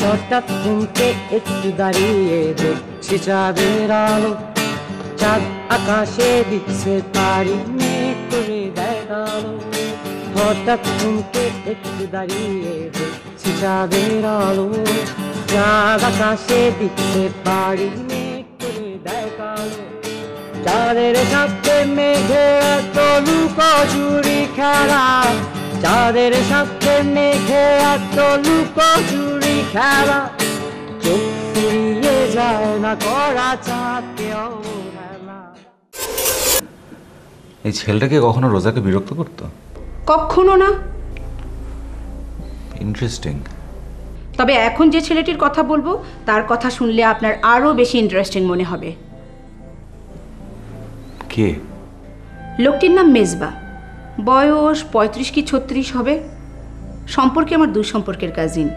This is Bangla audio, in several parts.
হঠাৎ থমকে একটু দাঁড়িয়ে দেখছি চাঁদের আলো, চাঁদ আকাশে দিচ্ছে পারি মেঘ করে দেখালো। হঠাৎ থমকে একটু দাঁড়িয়ে দেখছি চাঁদের আলো, চাঁদ আকাশে দিচ্ছে পারি মেঘ করে দেখালো। চাঁদের সাথে মেঘে এত লুকোচুরি খেলা, চাঁদের সাথে মেঘে এত লুকোচুরি খেলা, চোখ ফিরিয়ে যায় না করা চাঁদকে অবহেলা। এই ছেলেটাকে কখনো রোজাকে বিরক্ত করতো? কখনো না। ইন্টারেস্টিং। তবে এখন যে ছেলেটির কথা বলবো তার কথা শুনলে আপনার আরো বেশি ইন্টারেস্টিং মনে হবে। কে? লোকটির নাম মেজবা, বয়স 35 কি 36 হবে। সম্পর্কে আমার দূর সম্পর্কের কাজিন।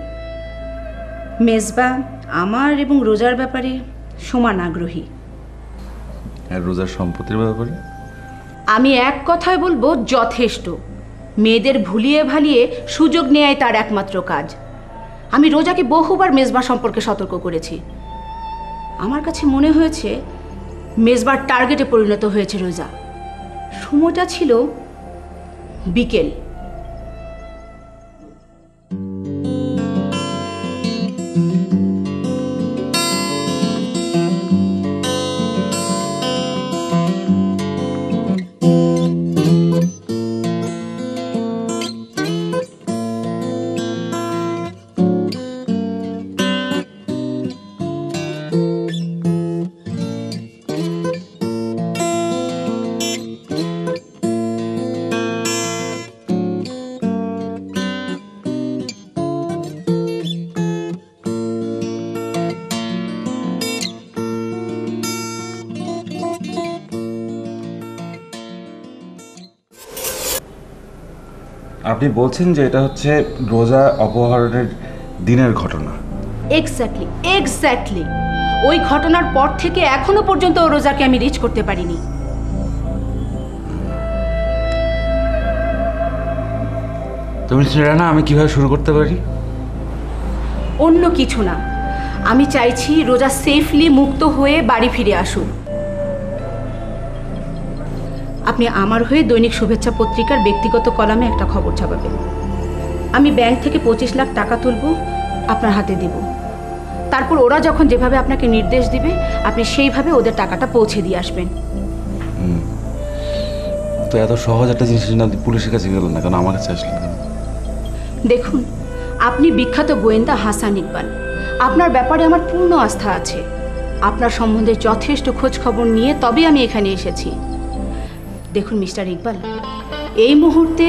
মেজবা আমার এবং রোজার ব্যাপারে সমান আগ্রহী। আর রোজার সম্পত্তির ব্যাপারে? আমি এক কথায় বলবো যথেষ্ট। মেয়েদের ভুলিয়ে ভালিয়ে সুযোগ নেয়াই তার একমাত্র কাজ। আমি রোজাকে বহুবার মেজবা সম্পর্কে সতর্ক করেছি। আমার কাছে মনে হয়েছে মেজবার টার্গেটে পরিণত হয়েছে রোজা। সময়টা ছিল বিকেল। আপনি বলছেন যে এটা হচ্ছে রোজা অপহরণের দিনের ঘটনা? Exactly exactly. ওই ঘটনার পর থেকে এখনো পর্যন্ত রোজাকে আমি রিচ করতে পারিনি। তুমি না, আমি কিভাবে শুরু করতে পারি? অন্য কিছু না, আমি চাইছি রোজা সেফলি মুক্ত হয়ে বাড়ি ফিরে আসুক। আপনি আমার হয়ে দৈনিক শুভেচ্ছা পত্রিকার ব্যক্তিগত কলামে একটা খবর ছাপাবেন। আমি ব্যাংক থেকে 25 লাখ টাকা তুলব, আপনার হাতে দেব। তারপর ওরা যখন যেভাবে আপনাকে নির্দেশ দিবে আপনি সেইভাবে ওদের টাকাটা পৌঁছে দিয়ে আসবেন। তো এত সহজ একটা জিনিস না পুলিশের কাছে গেল না, কারণ আমার কাছে আসলেন কেন? দেখুন, আপনি বিখ্যাত গোয়েন্দা হাসান ইকবাল। আপনার ব্যাপারে আমার পূর্ণ আস্থা আছে। আপনার সম্বন্ধে যথেষ্ট খোঁজ খবর নিয়ে তবে আমি এখানে এসেছি। দেখুন মিস্টার ইকবাল, এই মুহূর্তে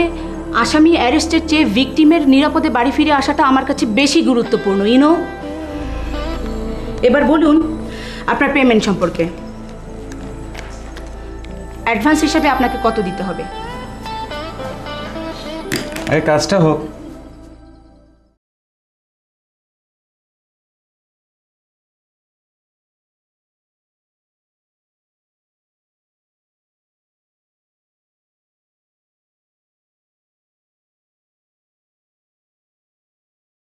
আসামি অ্যারেস্টের চেয়ে ভিকটিমের নিরাপদে বাড়ি ফিরে আসাটা আমার কাছে বেশি গুরুত্বপূর্ণ। ইনো, এবার বলুন আপনার পেমেন্ট সম্পর্কে। অ্যাডভান্স হিসাবে আপনাকে কত দিতে হবে? আরে কাজটা হোক।